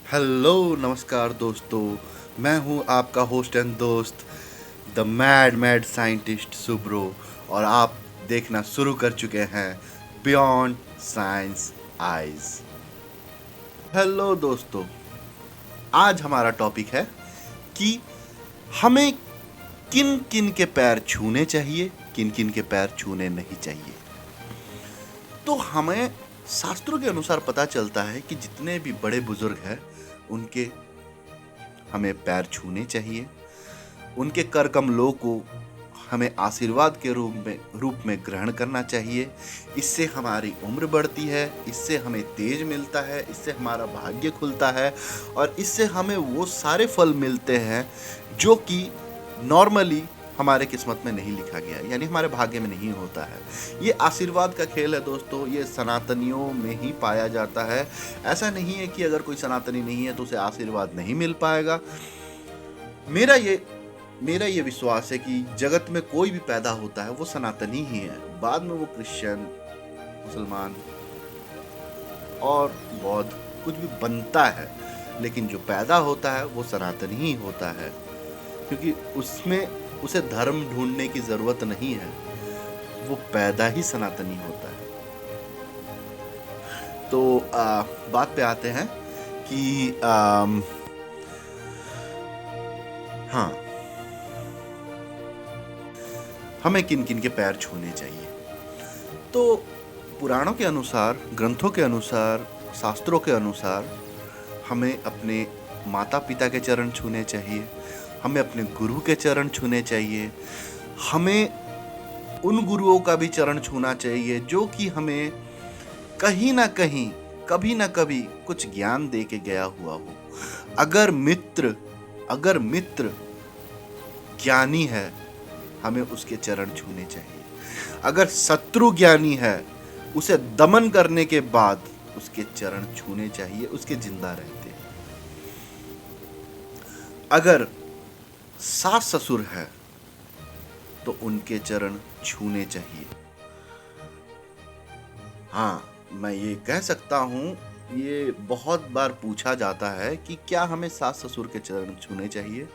Hello नमस्कार दोस्तों। मैं हूं आपका होस्ट एंड दोस्त the mad mad scientist Subro, और आप देखना शुरू कर चुके हैं बियॉन्ड साइंस आइज। हेलो दोस्तों, आज हमारा टॉपिक है कि हमें किन किन के पैर छूने चाहिए, किन किन के पैर छूने नहीं चाहिए। तो हमें शास्त्रों के अनुसार पता चलता है कि जितने भी बड़े बुजुर्ग हैं उनके हमें पैर छूने चाहिए। उनके कर कमलों को हमें आशीर्वाद के रूप में ग्रहण करना चाहिए। इससे हमारी उम्र बढ़ती है, इससे हमें तेज मिलता है, इससे हमारा भाग्य खुलता है और इससे हमें वो सारे फल मिलते हैं जो कि नॉर्मली हमारे किस्मत में नहीं लिखा गया, यानी हमारे भाग्य में नहीं होता है। ये आशीर्वाद का खेल है दोस्तों, ये सनातनियों में ही पाया जाता है। ऐसा नहीं है कि अगर कोई सनातनी नहीं है तो उसे आशीर्वाद नहीं मिल पाएगा। मेरा ये विश्वास है कि जगत में कोई भी पैदा होता है वो सनातनी ही है। बाद में वो क्रिश्चियन, मुसलमान और बौद्ध कुछ भी बनता है, लेकिन जो पैदा होता है वो सनातनी ही होता है, क्योंकि उसमें उसे धर्म ढूंढने की जरूरत नहीं है, वो पैदा ही सनातनी होता है। तो बात पे आते हैं कि हाँ, हमें किन किन के पैर छूने चाहिए। तो पुराणों के अनुसार, ग्रंथों के अनुसार, शास्त्रों के अनुसार हमें अपने माता पिता के चरण छूने चाहिए, हमें अपने गुरु के चरण छूने चाहिए, हमें उन गुरुओं का भी चरण छूना चाहिए जो कि हमें कहीं ना कहीं, कभी ना कभी कुछ ज्ञान दे के गया हुआ हो। अगर मित्र ज्ञानी है, हमें उसके चरण छूने चाहिए। अगर शत्रु ज्ञानी है, उसे दमन करने के बाद उसके चरण छूने चाहिए, उसके जिंदा रहते। अगर सास ससुर है तो उनके चरण छूने चाहिए। हाँ, मैं ये कह सकता हूँ, ये बहुत बार पूछा जाता है कि क्या हमें सास ससुर के चरण छूने चाहिए।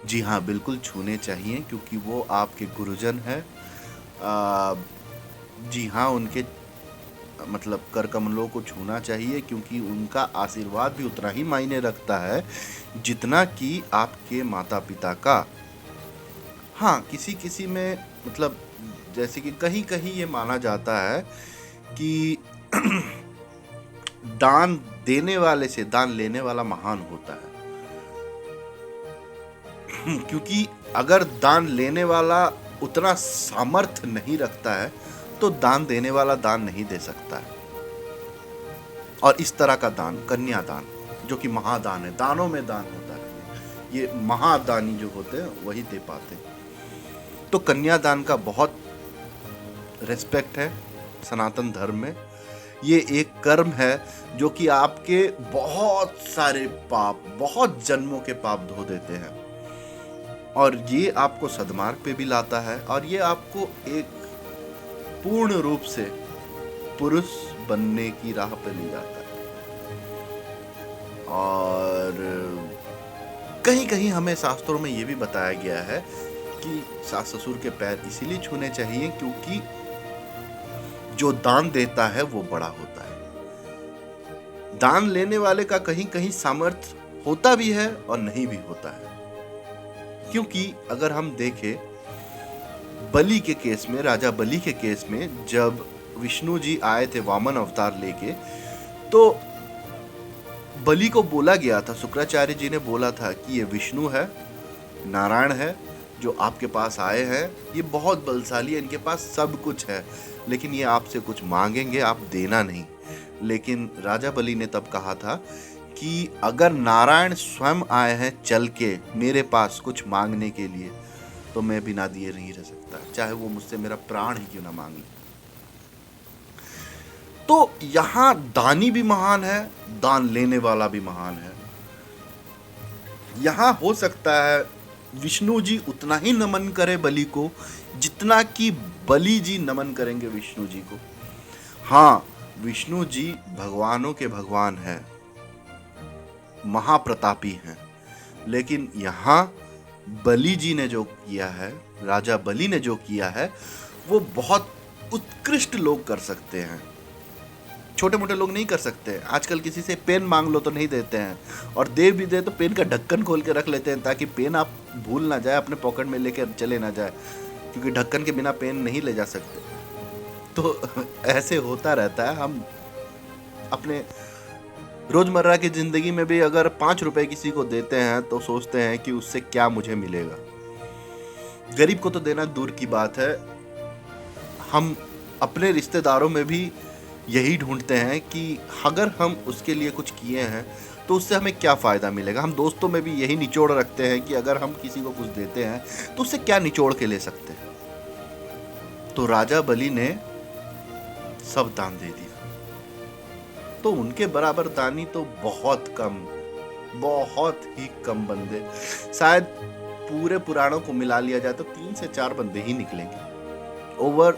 जी हाँ, बिल्कुल छूने चाहिए, क्योंकि वो आपके गुरुजन है। जी हाँ, उनके मतलब कर कमलों को छूना चाहिए, क्योंकि उनका आशीर्वाद भी उतना ही मायने रखता है जितना कि आपके माता पिता का। हाँ, किसी किसी में मतलब, जैसे कि कहीं कहीं ये माना जाता है कि दान देने वाले से दान लेने वाला महान होता है। क्योंकि अगर दान लेने वाला उतना सामर्थ्य नहीं रखता है तो दान देने वाला दान नहीं दे सकता है। और इस तरह का दान, कन्यादान, जो कि महादान है, दानों में दान होता है, ये महादानी जो होते हैं वही दे पाते हैं। तो कन्यादान का बहुत रेस्पेक्ट है सनातन धर्म में। ये एक कर्म है जो कि आपके बहुत सारे पाप, बहुत जन्मों के पाप धो देते हैं, और ये आपको सद्मार्ग पे भी लाता है, और ये आपको एक पूर्ण रूप से पुरुष बनने की राह पे ले जाता है। और कहीं कहीं हमें शास्त्रों में ये भी बताया गया है कि सास ससुर के पैर इसीलिए छूने चाहिए क्योंकि जो दान देता है वो बड़ा होता है। दान लेने वाले का कहीं कहीं सामर्थ्य होता भी है और नहीं भी होता है, क्योंकि अगर हम देखें बलि के केस में, राजा बलि के केस में, जब विष्णु जी आए थे वामन अवतार लेके, तो बलि को बोला गया था, शुक्राचार्य जी ने बोला था कि ये विष्णु है, नारायण है, जो आपके पास आए हैं, ये बहुत बलशाली है, इनके पास सब कुछ है, लेकिन ये आपसे कुछ मांगेंगे, आप देना नहीं। लेकिन राजा बलि ने तब कहा था कि अगर नारायण स्वयं आए हैं चल के मेरे पास कुछ मांगने के लिए, तो मैं बिना दिए नहीं रह सकता, चाहे वो मुझसे मेरा प्राण ही क्यों ना मांग ले। तो यहां दानी भी महान है, दान लेने वाला भी महान है। यहां हो सकता है विष्णु जी उतना ही नमन करे बलि को जितना कि बलि जी नमन करेंगे विष्णु जी को। हाँ, विष्णु जी भगवानों के भगवान है, महाप्रतापी हैं, लेकिन यहाँ बलि जी ने जो किया है, राजा बलि ने जो किया है, वो बहुत उत्कृष्ट लोग कर सकते हैं, छोटे मोटे लोग नहीं कर सकते। आजकल किसी से पेन मांग लो तो नहीं देते हैं, और दे भी दे तो पेन का ढक्कन खोल के रख लेते हैं ताकि पेन आप भूल ना जाए, अपने पॉकेट में लेके चले ना जाए, क्योंकि ढक्कन के बिना पेन नहीं ले जा सकते। तो ऐसे होता रहता है। हम अपने रोजमर्रा की जिंदगी में भी अगर 5 रुपए किसी को देते हैं तो सोचते हैं कि उससे क्या मुझे मिलेगा। गरीब को तो देना दूर की बात है, हम अपने रिश्तेदारों में भी यही ढूंढते हैं कि अगर हम उसके लिए कुछ किए हैं तो उससे हमें क्या फ़ायदा मिलेगा। हम दोस्तों में भी यही निचोड़ रखते हैं कि अगर हम किसी को कुछ देते हैं तो उससे क्या निचोड़ के ले सकते हैं। तो राजा बलि ने सब दान दे दिया, तो उनके बराबर दानी तो बहुत कम, बहुत ही कम बंदे, शायद पूरे पुराणों को मिला लिया जाए तो 3 से 4 बंदे ही निकलेंगे ओवर,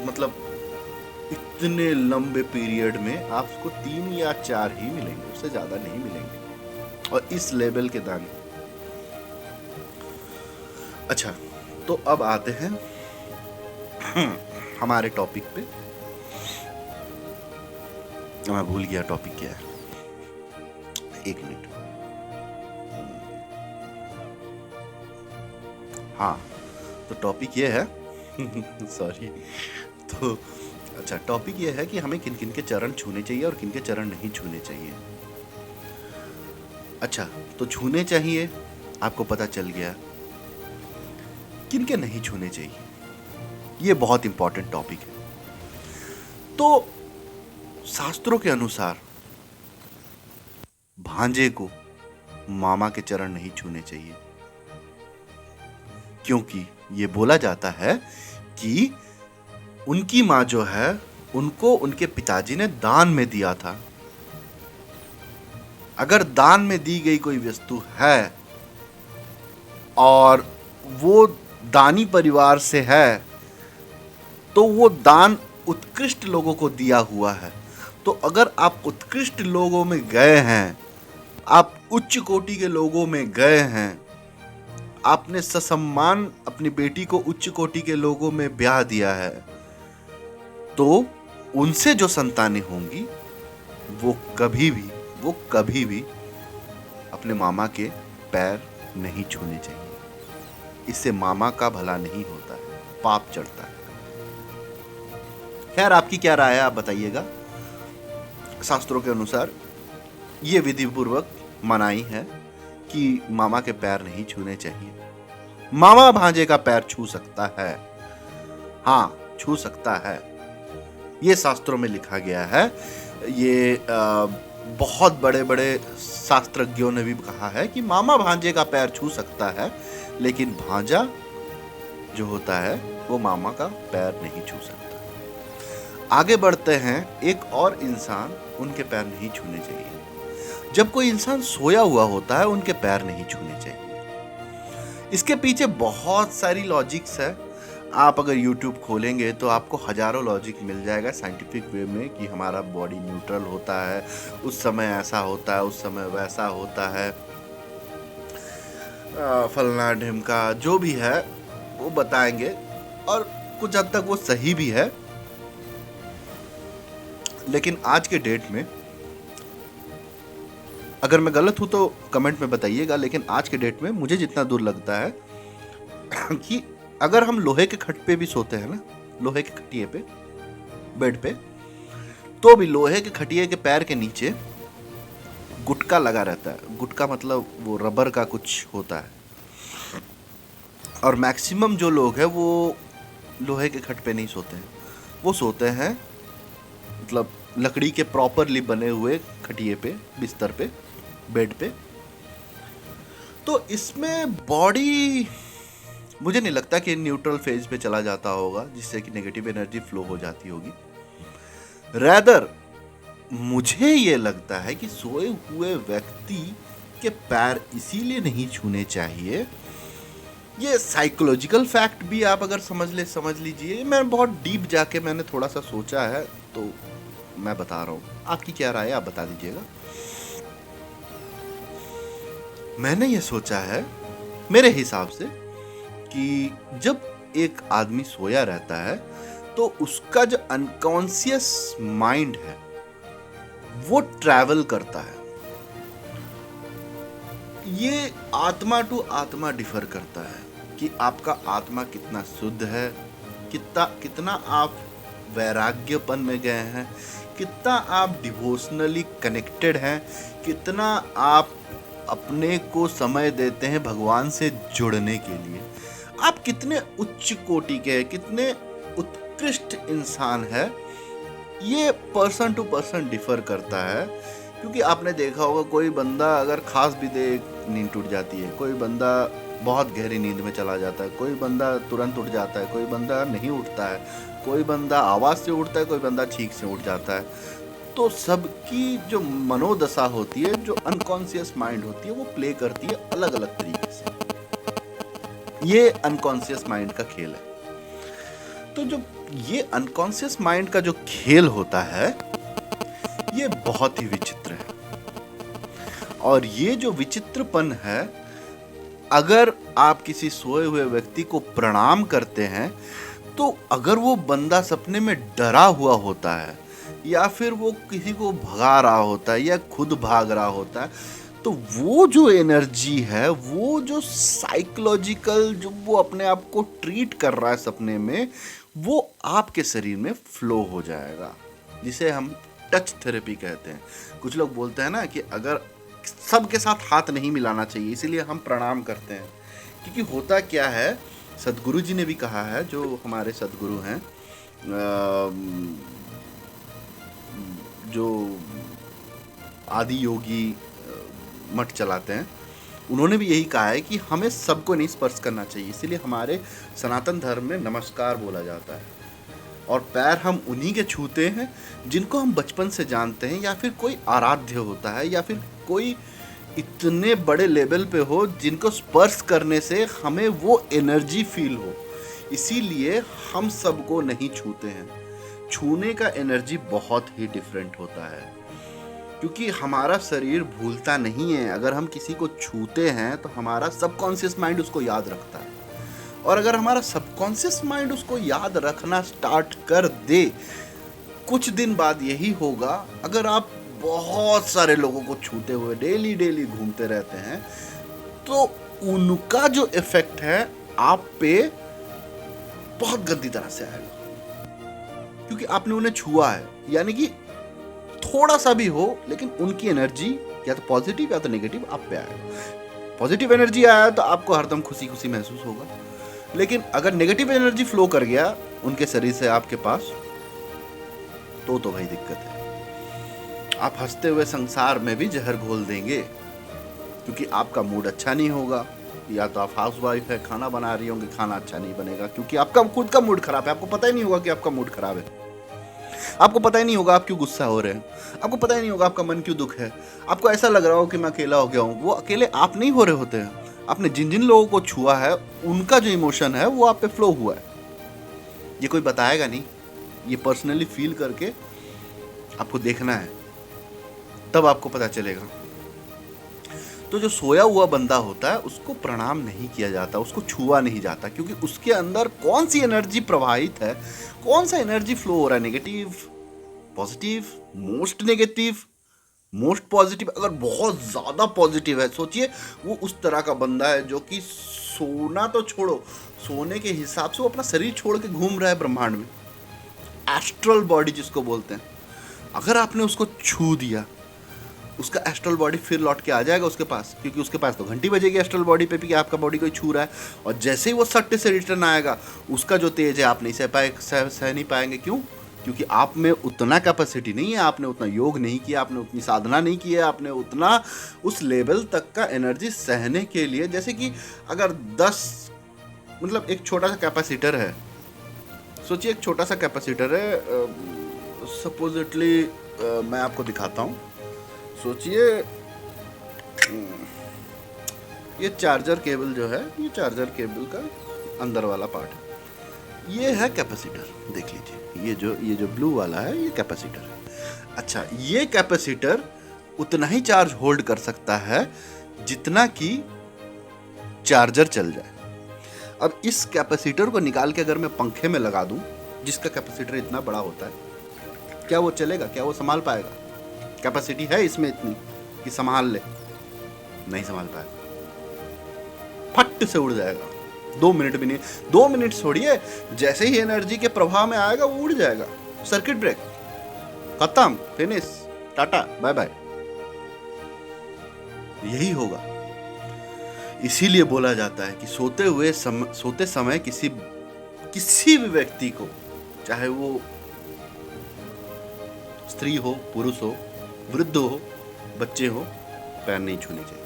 मतलब इतने लंबे पीरियड में आपको 3 या 4 ही मिलेंगे, उससे ज्यादा नहीं मिलेंगे, और इस लेवल के दानी। अच्छा, तो अब आते हैं हमारे टॉपिक पे। मैं भूल गया टॉपिक क्या है, 1 मिनट। हाँ, तो टॉपिक ये है सॉरी, तो अच्छा, टॉपिक ये है कि हमें किन किन के चरण छूने चाहिए और किन के चरण नहीं छूने चाहिए। अच्छा, तो छूने चाहिए आपको पता चल गया, किन के नहीं छूने चाहिए, ये बहुत इंपॉर्टेंट टॉपिक है। तो शास्त्रों के अनुसार भांजे को मामा के चरण नहीं छूने चाहिए, क्योंकि ये बोला जाता है कि उनकी माँ जो है उनको उनके पिताजी ने दान में दिया था। अगर दान में दी गई कोई वस्तु है और वो दानी परिवार से है तो वो दान उत्कृष्ट लोगों को दिया हुआ है। तो अगर आप उत्कृष्ट लोगों में गए हैं, आप उच्च कोटि के लोगों में गए हैं, आपने ससम्मान अपनी बेटी को उच्च कोटि के लोगों में ब्याह दिया है, तो उनसे जो संतानें होंगी वो कभी भी अपने मामा के पैर नहीं छूने चाहिए। इससे मामा का भला नहीं होता है, पाप चढ़ता है। खैर, आपकी क्या राय है, आप बताइएगा। शास्त्रों के अनुसार ये विधि पूर्वक मनाही है कि मामा के पैर नहीं छूने चाहिए। मामा भांजे का पैर छू सकता है, हाँ छू सकता है, ये शास्त्रों में लिखा गया है। ये बहुत बड़े बड़े शास्त्रज्ञों ने भी कहा है कि मामा भांजे का पैर छू सकता है, लेकिन भांजा जो होता है वो मामा का पैर नहीं छू सकता। आगे बढ़ते हैं, एक और इंसान, उनके पैर नहीं छूने चाहिए। जब कोई इंसान सोया हुआ होता है उनके पैर नहीं छूने चाहिए। इसके पीछे बहुत सारी लॉजिक्स है। आप अगर YouTube खोलेंगे तो आपको हजारों लॉजिक मिल जाएगा साइंटिफिक वे में कि हमारा बॉडी न्यूट्रल होता है, उस समय ऐसा होता है, उस समय वैसा होता है, फलना ढिमका जो भी है वो बताएंगे, और कुछ हद तक वो सही भी है। लेकिन आज के डेट में, अगर मैं गलत हूं तो कमेंट में बताइएगा, लेकिन आज के डेट में मुझे जितना दूर लगता है कि अगर हम लोहे के खट पे भी सोते हैं ना, लोहे के खटिए पे, बेड पे, तो भी लोहे के खटिए के पैर के नीचे गुटका लगा रहता है। गुटका मतलब वो रबर का कुछ होता है, और मैक्सिमम जो लोग हैं वो लोहे के खट पे नहीं सोते हैं, वो सोते हैं मतलब लकड़ी के प्रॉपरली बने हुए खटिए पे, बिस्तर पे, बेड पे। तो इसमें बॉडी मुझे नहीं लगता कि न्यूट्रल फेज पे चला जाता होगा, जिससे कि नेगेटिव एनर्जी फ्लो हो जाती होगी। रैदर मुझे ये लगता है कि सोए हुए व्यक्ति के पैर इसीलिए नहीं छूने चाहिए, ये साइकोलॉजिकल फैक्ट भी आप अगर समझ लीजिए। मैं बहुत डीप जाके मैंने थोड़ा सा सोचा है तो मैं बता रहा हूँ, आपकी क्या राय है आप बता दीजिएगा। मैंने ये सोचा है मेरे हिसाब से कि जब एक आदमी सोया रहता है तो उसका जो अनकॉन्शियस माइंड है वो ट्रैवल करता है। ये आत्मा टू आत्मा डिफर करता है कि आपका आत्मा कितना शुद्ध है, कितना कितना आप वैराग्यपन में गए हैं, कितना आप डिवोशनली कनेक्टेड हैं, कितना आप अपने को समय देते हैं भगवान से जुड़ने के लिए, आप कितने उच्च कोटि के, कितने उत्कृष्ट इंसान है। ये पर्सन टू पर्सन डिफर करता है। क्योंकि आपने देखा होगा कोई बंदा अगर खास भी दे नींद टूट जाती है, कोई बंदा बहुत गहरी नींद में चला जाता है, कोई बंदा तुरंत उठ जाता है, कोई बंदा नहीं उठता है, कोई बंदा आवाज़ से उठता है, कोई बंदा छींक से उठ जाता है। तो सबकी जो मनोदशा होती है, जो अनकॉन्शियस माइंड होती है, वो प्ले करती है अलग अलग तरीके से। ये अनकॉन्शियस माइंड का खेल है। तो जो ये अनकॉन्शियस माइंड का जो खेल होता है ये बहुत ही विचित्र है। और ये जो विचित्रपन है, अगर आप किसी सोए हुए व्यक्ति को प्रणाम करते हैं तो अगर वो बंदा सपने में डरा हुआ होता है या फिर वो किसी को भगा रहा होता है या खुद भाग रहा होता है, तो वो जो एनर्जी है, वो जो साइकोलॉजिकल जो वो अपने आप को ट्रीट कर रहा है सपने में, वो आपके शरीर में फ्लो हो जाएगा, जिसे हम टच थेरेपी कहते हैं। कुछ लोग बोलते हैं ना कि अगर सबके साथ हाथ नहीं मिलाना चाहिए, इसीलिए हम प्रणाम करते हैं। क्योंकि होता क्या है, सदगुरु जी ने भी कहा है, जो हमारे सदगुरु हैं, जो आदि योगी मठ चलाते हैं, उन्होंने भी यही कहा है कि हमें सबको नहीं स्पर्श करना चाहिए। इसीलिए हमारे सनातन धर्म में नमस्कार बोला जाता है। और पैर हम उन्हीं के छूते हैं जिनको हम बचपन से जानते हैं, या फिर कोई आराध्य होता है, या फिर कोई इतने बड़े लेवल पे हो जिनको स्पर्श करने से हमें वो एनर्जी फील हो। इसीलिए हम सबको नहीं छूते हैं। छूने का एनर्जी बहुत ही डिफरेंट होता है, क्योंकि हमारा शरीर भूलता नहीं है। अगर हम किसी को छूते हैं तो हमारा सबकॉन्शियस माइंड उसको याद रखता है, और अगर हमारा सबकॉन्शियस माइंड उसको याद रखना स्टार्ट कर दे, कुछ दिन बाद यही होगा। अगर आप बहुत सारे लोगों को छूते हुए डेली डेली घूमते रहते हैं तो उनका जो इफेक्ट है आप पे बहुत गंदी तरह से आएगा, क्योंकि आपने उन्हें छुआ है। यानी कि थोड़ा सा भी हो, लेकिन उनकी एनर्जी या तो पॉजिटिव या तो नेगेटिव आप पे आएगा। पॉजिटिव एनर्जी आया तो आपको हरदम खुशी खुशी महसूस होगा, लेकिन अगर नेगेटिव एनर्जी फ्लो कर गया उनके शरीर से आपके पास, तो भाई दिक्कत है। आप हंसते हुए संसार में भी जहर घोल देंगे, क्योंकि आपका मूड अच्छा नहीं होगा। या तो आप हाउसवाइफ है, खाना बना रही होंगे, खाना अच्छा नहीं बनेगा क्योंकि आपका खुद का मूड खराब है। आपको पता ही नहीं होगा कि आपका मूड खराब है, आपको पता ही नहीं होगा आप क्यों गुस्सा हो रहे हैं, आपको पता ही नहीं होगा आपका मन क्यों दुख है। आपको ऐसा लग रहा हो कि मैं अकेला हो गया हूँ। वो अकेले आप नहीं हो रहे होते हैं। आपने जिन जिन लोगों को छुआ है उनका जो इमोशन है वो आप पे फ्लो हुआ है। ये कोई बताएगा नहीं, ये पर्सनली फील करके आपको देखना है, तब आपको पता चलेगा। तो जो सोया हुआ बंदा होता है उसको प्रणाम नहीं किया जाता, उसको छुआ नहीं जाता, क्योंकि उसके अंदर कौन सी एनर्जी प्रवाहित है, कौन सा एनर्जी फ्लो हो रहा है, negative, positive, most negative, most positive. अगर बहुत ज़्यादा पॉजिटिव है, सोचिए वो उस तरह का बंदा है जो कि सोना तो छोड़ो, सोने के हिसाब से वो अपना शरीर छोड़ के घूम रहा है ब्रह्मांड में, एस्ट्रल बॉडी जिसको बोलते हैं। अगर आपने उसको छू दिया, उसका एस्ट्रल बॉडी फिर लौट के आ जाएगा उसके पास, क्योंकि उसके पास तो घंटी बजेगी एस्ट्रल बॉडी पे भी कि आपका बॉडी कोई छू रहा है। और जैसे ही वो सट्टे से रिटर्न आएगा, उसका जो तेज है आप नहीं सह नहीं पाएंगे। क्यों? क्योंकि आप में उतना कैपेसिटी नहीं है, आपने उतना योग नहीं किया, आपने उतनी साधना नहीं की है, आपने उतना उस लेवल तक का एनर्जी सहने के लिए। जैसे कि अगर 10 मतलब एक छोटा सा कैपेसिटर है, सोचिए एक छोटा सा कैपेसिटर है, सपोजिटली मैं आपको दिखाता हूँ। सोचिए ये चार्जर केबल जो है, ये चार्जर केबल का अंदर वाला पार्ट है, ये है कैपेसिटर। देख लीजिए, ये जो ब्लू वाला है ये कैपेसिटर है। अच्छा, ये कैपेसिटर उतना ही चार्ज होल्ड कर सकता है जितना कि चार्जर चल जाए। अब इस कैपेसिटर को निकाल के अगर मैं पंखे में लगा दूं, जिसका कैपेसिटर इतना बड़ा होता है, क्या वो चलेगा? क्या वो संभाल पाएगा? कैपेसिटी है इसमें इतनी कि संभाल ले? नहीं संभाल पाएगा, फट से उड़ जाएगा। 2 मिनट भी नहीं, 2 मिनट छोड़िए, जैसे ही एनर्जी के प्रभाव में आएगा वो उड़ जाएगा। सर्किट ब्रेक, खत्म, फिनिश, टाटा, बाय बाय। यही होगा। इसीलिए बोला जाता है कि सोते समय किसी भी व्यक्ति को, चाहे वो स्त्री हो, पुरुष हो, वृद्ध हो, बच्चे हो, पैर नहीं छूने चाहिए,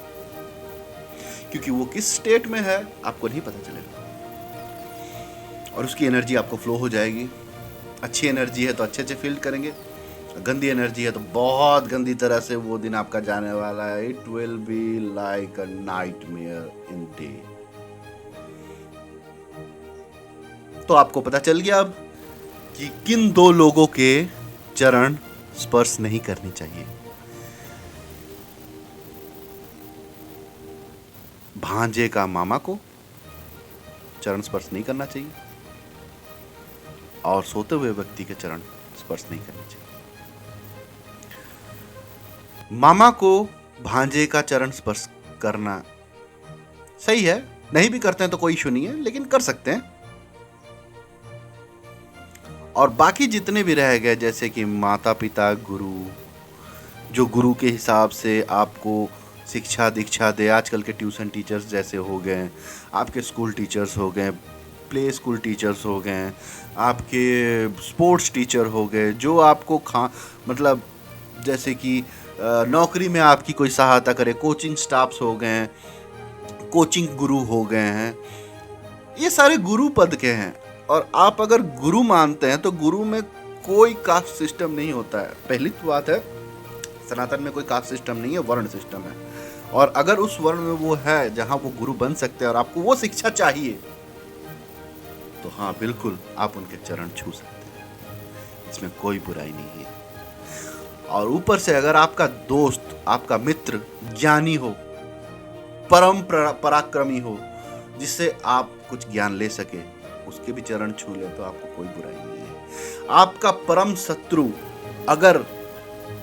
क्योंकि वो किस स्टेट में है आपको नहीं पता चलेगा, और उसकी एनर्जी आपको फ्लो हो जाएगी। अच्छी एनर्जी है तो अच्छे से फील करेंगे, गंदी एनर्जी है तो बहुत गंदी तरह से वो दिन आपका जाने वाला है। It will be like a nightmare in day. तो आपको पता चल गया अब कि किन 2 लोगों के चरण स्पर्श नहीं करने चाहिए। भांजे का मामा को चरण स्पर्श नहीं करना चाहिए, और सोते हुए व्यक्ति के चरण स्पर्श नहीं करने चाहिए। मामा को भांजे का चरण स्पर्श करना सही है, नहीं भी करते हैं तो कोई इशू नहीं है, लेकिन कर सकते हैं। और बाकी जितने भी रह गए, जैसे कि माता पिता, गुरु, जो गुरु के हिसाब से आपको शिक्षा दीक्षा दे, आजकल के ट्यूशन टीचर्स जैसे हो गए, आपके स्कूल टीचर्स हो गए, प्ले स्कूल टीचर्स हो गए, आपके स्पोर्ट्स टीचर हो गए, जो आपको मतलब जैसे कि नौकरी में आपकी कोई सहायता करे, कोचिंग स्टाफ्स हो गए, कोचिंग गुरु हो गए हैं, ये सारे गुरु पद के हैं। और आप अगर गुरु मानते हैं तो गुरु में कोई कास्ट सिस्टम नहीं होता है। पहली तो बात है, सनातन में कोई कास्ट सिस्टम नहीं है, वर्ण सिस्टम है। और अगर उस वर्ण में वो है जहां वो गुरु बन सकते हैं और आपको वो शिक्षा चाहिए, तो हाँ बिल्कुल आप उनके चरण छू सकते हैं, इसमें कोई बुराई नहीं है। और ऊपर से अगर आपका दोस्त, आपका मित्र ज्ञानी हो, परम पराक्रमी हो, जिससे आप कुछ ज्ञान ले सके, उसके भी चरण छू ले तो आपको कोई बुराई नहीं है। आपका परम शत्रु अगर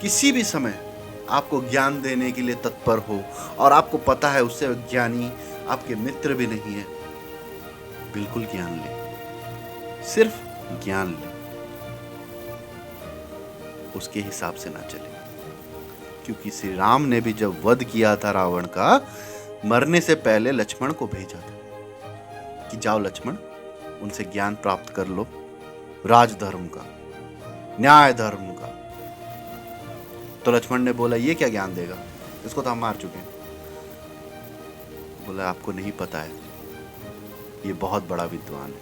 किसी भी समय आपको ज्ञान देने के लिए तत्पर हो और आपको पता है उससे ज्ञानी आपके मित्र भी नहीं है, बिल्कुल ज्ञान ले, सिर्फ ज्ञान ले, उसके हिसाब से ना चले। क्योंकि श्री राम ने भी जब वध किया था रावण का, मरने से पहले लक्ष्मण को भेजा था कि जाओ लक्ष्मण, उनसे ज्ञान प्राप्त कर लो, राजधर्म का, न्याय धर्म का। तो लक्ष्मण ने बोला ये क्या ज्ञान देगा, इसको तो हम मार चुके हैं। बोला आपको नहीं पता है, ये बहुत बड़ा विद्वान है,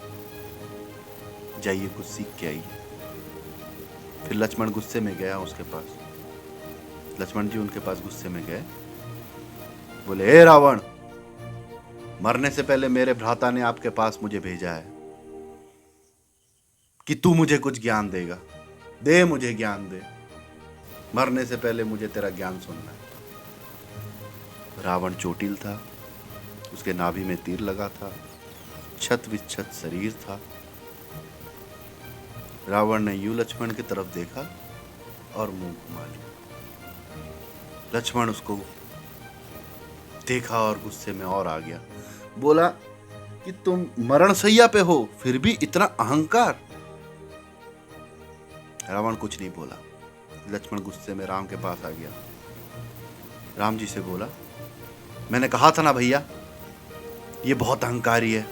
जाइए कुछ सीख के आइए। फिर लक्ष्मण गुस्से में गया उसके पास, लक्ष्मण जी उनके पास गुस्से में गए, बोले हे रावण, मरने से पहले मेरे भ्राता ने आपके पास मुझे भेजा है कि तू मुझे कुछ ज्ञान देगा, दे मुझे ज्ञान दे, मरने से पहले मुझे तेरा ज्ञान सुनना है। रावण चोटिल था, उसके नाभि में तीर लगा था, छत विच्छत शरीर था। रावण ने यूं लक्ष्मण की तरफ देखा और मुंह घुमा लिया। लक्ष्मण उसको देखा और गुस्से में और आ गया, बोला कि तुम मरणशैया पे हो फिर भी इतना अहंकार। रावण कुछ नहीं बोला। लक्ष्मण गुस्से में राम के पास आ गया, राम जी से बोला मैंने कहा था ना भैया, ये बहुत अहंकारी है,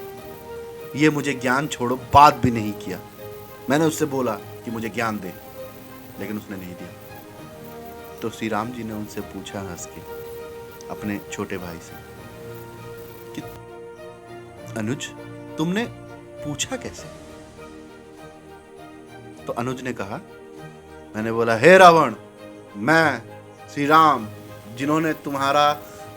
ये मुझे ज्ञान छोड़ो बात भी नहीं किया। मैंने उससे बोला कि मुझे ज्ञान दे, लेकिन उसने नहीं दिया। तो श्री राम जी ने उनसे पूछा हंस के, अपने छोटे भाई से, कि अनुज तुमने पूछा कैसे? तो अनुज ने कहा, मैंने बोला हे रावण, मैं श्री राम, जिन्होंने तुम्हारा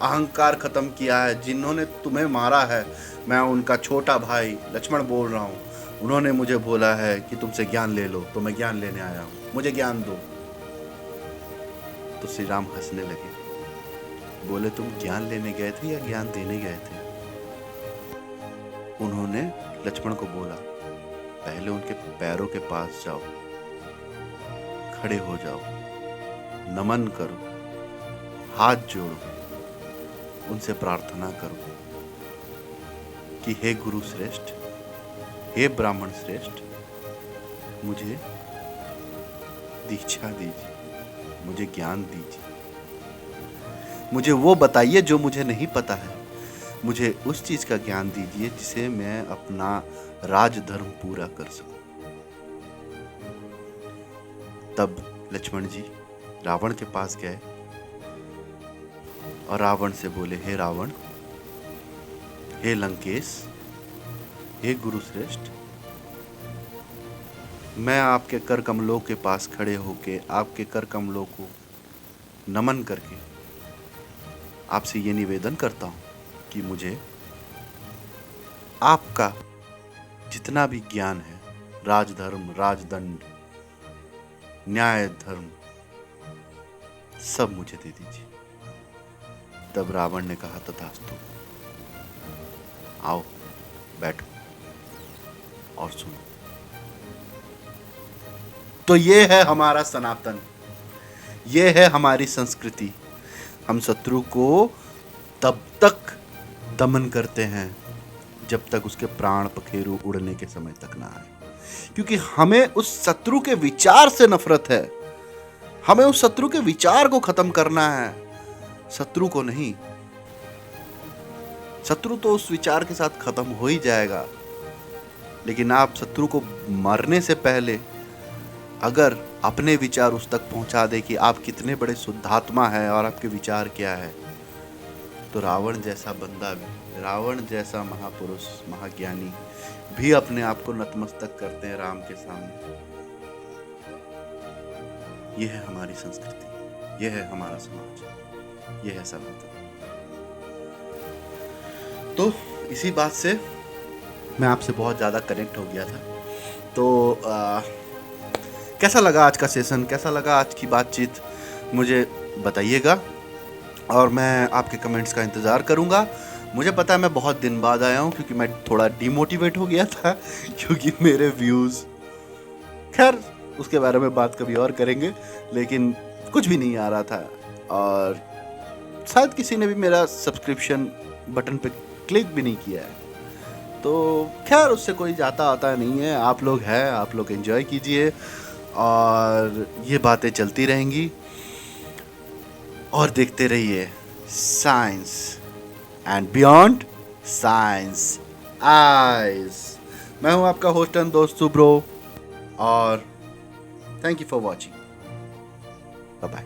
अहंकार खत्म किया है, जिन्होंने तुम्हें मारा है, मैं उनका छोटा भाई लक्ष्मण बोल रहा हूँ। उन्होंने मुझे बोला है कि तुमसे ज्ञान ले लो, तो मैं ज्ञान लेने आया हूँ, मुझे ज्ञान दो। तो श्री राम हंसने लगे बोले तुम ज्ञान लेने गए थे या ज्ञान देने गए थे? उन्होंने लक्ष्मण को बोला, पहले उनके पैरों के पास जाओ, खड़े हो जाओ, नमन करो, हाथ जोड़ो, उनसे प्रार्थना करो कि हे गुरु श्रेष्ठ, हे ब्राह्मण श्रेष्ठ, मुझे दीक्षा दीजिए, मुझे ज्ञान दीजिए, मुझे वो बताइए जो मुझे नहीं पता है, मुझे उस चीज का ज्ञान दीजिए जिसे मैं अपना राजधर्म पूरा कर सकूं। तब लक्ष्मण जी रावण के पास गए और रावण से बोले, हे रावण, हे लंकेश, हे गुरु श्रेष्ठ, मैं आपके कर कमलों के पास खड़े होके आपके कर कमलों को नमन करके आपसे ये निवेदन करता हूं कि मुझे आपका जितना भी ज्ञान है, राजधर्म, राजदंड, न्याय धर्म, सब मुझे दे दीजिए। तब रावण ने कहा, तथास्तु, आओ बैठो और सुनो। तो ये है हमारा सनातन, ये है हमारी संस्कृति। हम शत्रु को तब तक दमन करते हैं जब तक उसके प्राण पखेरु उड़ने के समय तक ना आए, क्योंकि हमें उस शत्रु के विचार से नफरत है। हमें उस शत्रु के विचार को खत्म करना है, शत्रु को नहीं। शत्रु तो उस विचार के साथ खत्म हो ही जाएगा, लेकिन आप शत्रु को मरने से पहले अगर अपने विचार उस तक पहुंचा दे कि आप कितने बड़े शुद्धात्मा हैं और आपके विचार क्या है, तो रावण जैसा बंदा भी, रावण जैसा महापुरुष, महाज्ञानी भी अपने आप को नतमस्तक करते हैं राम के सामने। यह है हमारी संस्कृति, यह है हमारा समाज, यह है सनातन। तो इसी बात से मैं आपसे बहुत ज़्यादा कनेक्ट हो गया था। तो कैसा लगा आज का सेशन, कैसा लगा आज की बातचीत, मुझे बताइएगा और मैं आपके कमेंट्स का इंतज़ार करूँगा। मुझे पता है मैं बहुत दिन बाद आया हूँ क्योंकि मैं थोड़ा डिमोटिवेट हो गया था क्योंकि मेरे व्यूज़, खैर उसके बारे में बात कभी और करेंगे, लेकिन कुछ भी नहीं आ रहा था और शायद किसी ने भी मेरा सब्सक्रिप्शन बटन पे क्लिक भी नहीं किया है। तो खैर उससे कोई जाता आता नहीं है, आप लोग हैं, आप लोग एंजॉय कीजिए और ये बातें चलती रहेंगी और देखते रहिए science and beyond science eyes. मैं हूं आपका होस्ट एंड दोस्त सुब्रो और thank you for watching. Bye bye.